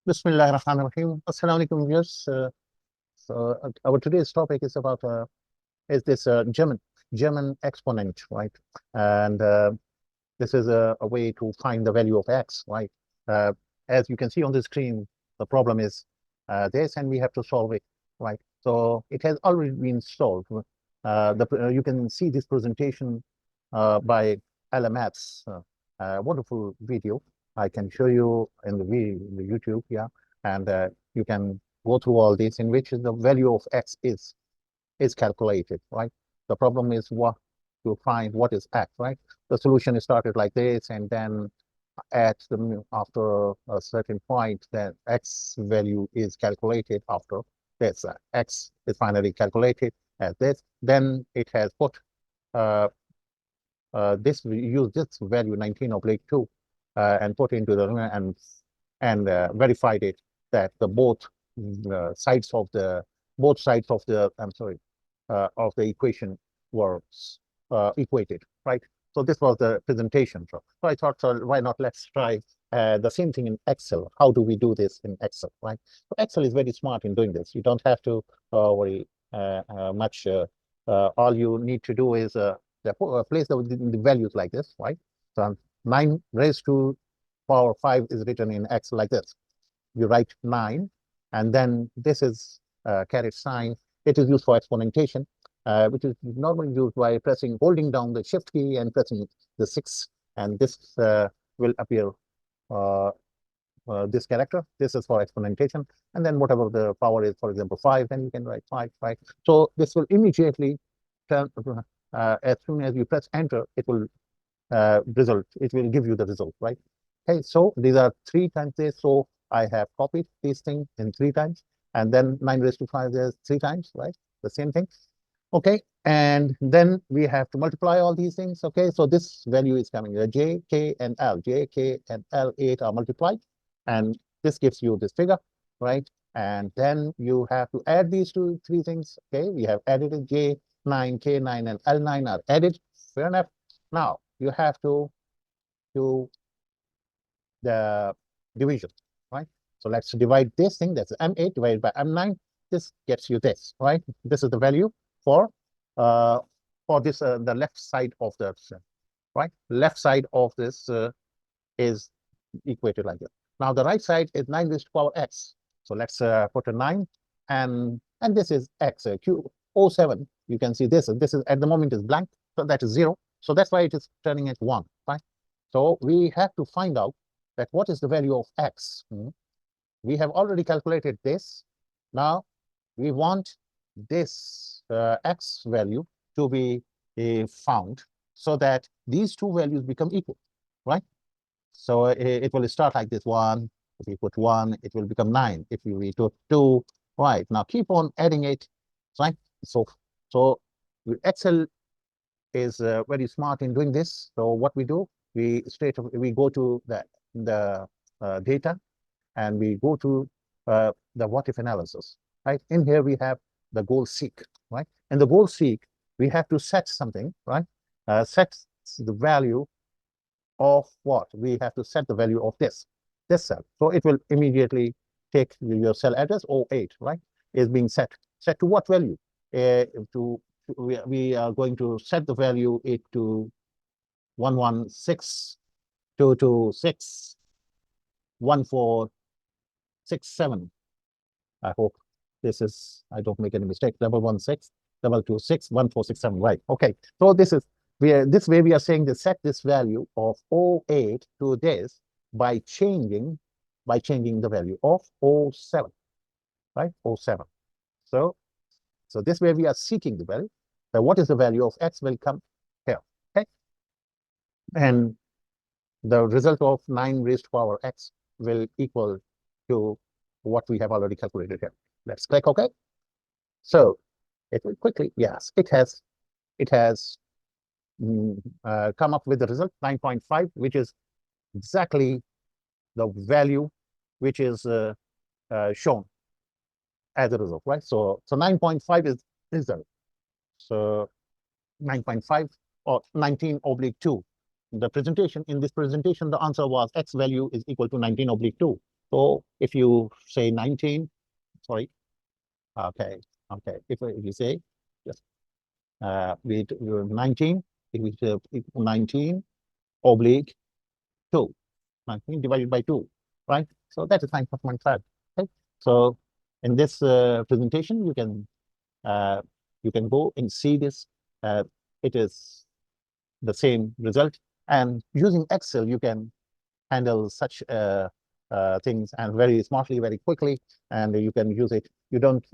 Bismillahirrahmanirrahim. Assalamu alaikum, viewers. Our today's topic is about this German exponent, right? And this is a way to find the value of x, right? Uh, as you can see on the screen, the problem is this, and we have to solve it, right? So it has already been solved. You can see this presentation by LMAT's wonderful video. I can show you in the YouTube, yeah, and you can go through all this, in which the value of x is calculated, right? The problem is what to find what is x, right? The solution is started like this, and then after a certain point, then x value is calculated after this. X is finally calculated as this. Then it has put we use this value 19/2 and put into the and verified it that the both sides of the of the equation were equated, right? So this was the presentation. So I thought, so why not let's try the same thing in Excel. How do we do this in Excel, right? So Excel is very smart in doing this. You don't have to worry much. All you need to do is place the values like this, right? So 9 raised to power 5 is written in Excel like this. You write 9, and then this is caret sign. It is used for exponentation, which is normally used by holding down the shift key and pressing the 6, and this will appear this character. This is for exponentation, and then whatever the power is, for example 5, then you can write 5, right? So this will immediately turn, as soon as you press enter, it will give you the result, right? Okay, so these are 3 times this, so I have copied this thing in 3 times, and then 9 raised to 5 is 3 times, right? The same thing. Okay, and then we have to multiply all these things. Okay, so this value is coming. J, K, and L. J, K, and L, 8 are multiplied, and this gives you this figure, right? And then you have to add these 3 things. Okay, we have added it. J9, K9, and L9 are added. Fair enough. Now you have to do the division, right? So let's divide this thing. That's M8 divided by M9. This gets you this, right? This is the value for this the left side of the right. Left side of this is equated like this. Now the right side is 9 raised to power x. So let's put a 9, and this is x Q07. You can see this. This is at the moment is blank, so that is 0. So that's why it is turning at 1, right? So we have to find out that what is the value of x. We have already calculated this. Now we want this x value to be found, so that these 2 values become equal, right? So it will start like this. 1, if we put 1, it will become 9. If we do 2, right? Now keep on adding it, right? So Excel is very smart in doing this. So what we do, we go to the data, and we go to the what if analysis, right? In here we have the goal seek, right? And the goal seek, we have to set something, right? Set the value of what? We have to set the value of this cell. So it will immediately take your cell address 08, right? Is being set to what value? We are going to set the value it to 116.226.1467. I hope this is, I don't make any mistake. 116.226.1467. Right. Okay. So this way we are saying to set this value of 08 to this by changing the value of 07, right? 07. So this way we are seeking the value. So what is the value of x will come here. Okay. And the result of 9 raised to power x will equal to what we have already calculated here. Let's click OK. So it will quickly, yes, it has come up with the result 9.5, which is exactly the value which is shown as a result, right? So 9.5 is the so 9.5 or 19/2. In this presentation, the answer was x value is equal to 19/2. So if you say 19, sorry, okay, if you say just with 19, it is 19 oblique 2, 19 divided by 2, right? So that is 9.5. Okay. So in this presentation, uh, you can go and see this. It is the same result, and using Excel, you can handle such things and very smartly, very quickly, and you can use it. You don't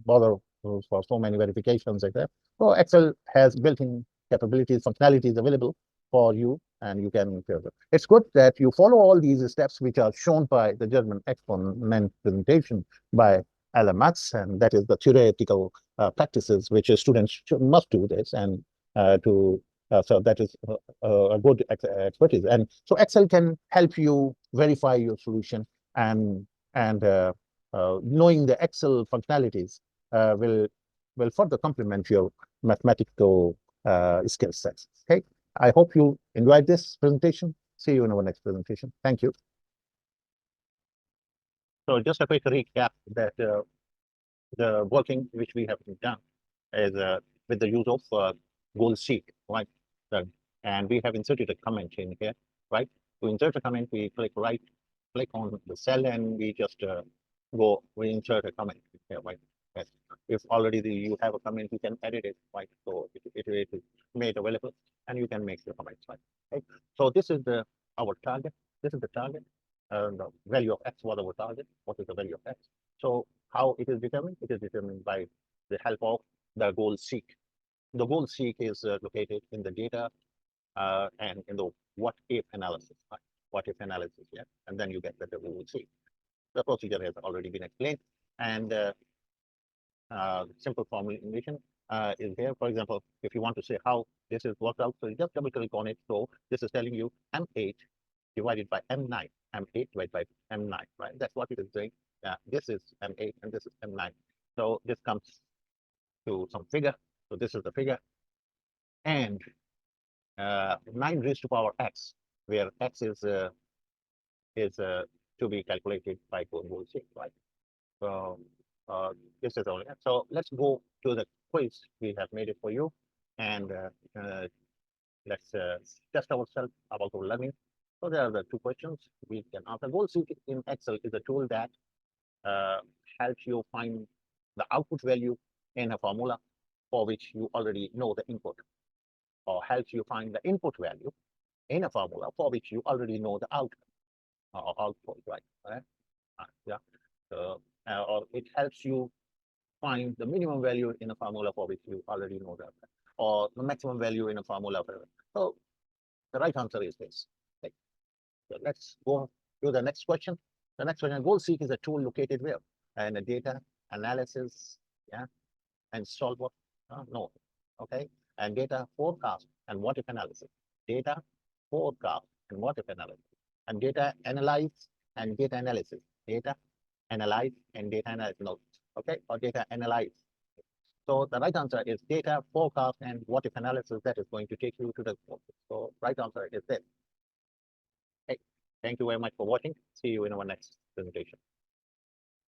bother for so many verifications like that. So Excel has built-in capabilities, functionalities available for you, and you can. It's good that you follow all these steps, which are shown by the German exponent presentation by LMX, and that is the theoretical practices which students must do this, and to so that is a good expertise. And so Excel can help you verify your solution, and knowing the Excel functionalities will further complement your mathematical skill sets. Okay, I hope you enjoyed this presentation. See you in our next presentation. Thank you. So just a quick recap that the working which we have done is with the use of goal seek, right? So, and we have inserted a comment in here, right? To insert a comment, we click on the cell, and we just we insert a comment here, right? Yes. If already you have a comment, you can edit it, right? So it is made available, and you can make your comments, right? Okay. So this is our target. This is the target. The value of x was our target. What is the value of x? So how it is determined? It is determined by the help of the goal seek. The goal seek is located in the data and in the what if analysis. Right? What if analysis, yeah, and then you get the goal seek. The procedure has already been explained, and simple formulation is there. For example, if you want to say how this is worked out, so you just double click on it. So this is telling you M8 divided by M9, M8 divided by M9, right? That's what it is doing. This is M8 and this is M9. So this comes to some figure. So this is the figure, and 9 raised to power x, where x is to be calculated by goal seek, right? So this is only. So let's go to the quiz. We have made it for you, and let's test ourselves about our learning. So there are the 2 questions we can answer. Goal seek in Excel is a tool that uh, helps you find the output value in a formula for which you already know the input, or helps you find the input value in a formula for which you already know the outcome or output, right? Yeah. So, or it helps you find the minimum value in a formula for which you already know that, or the maximum value in a formula. So the right answer is this. Okay. So let's go to the next question. The next question: goal seek is a tool located where? And a data analysis, yeah, and solver. No, okay, and data forecast and what if analysis. Data forecast and what if analysis, and data analyze and data analysis. Data analyze and data analysis. No, okay, or data analyze. So the right answer is data forecast and what if analysis. That is going to take you to the. So right answer is this. Okay. Thank you very much for watching. See you in our next presentation.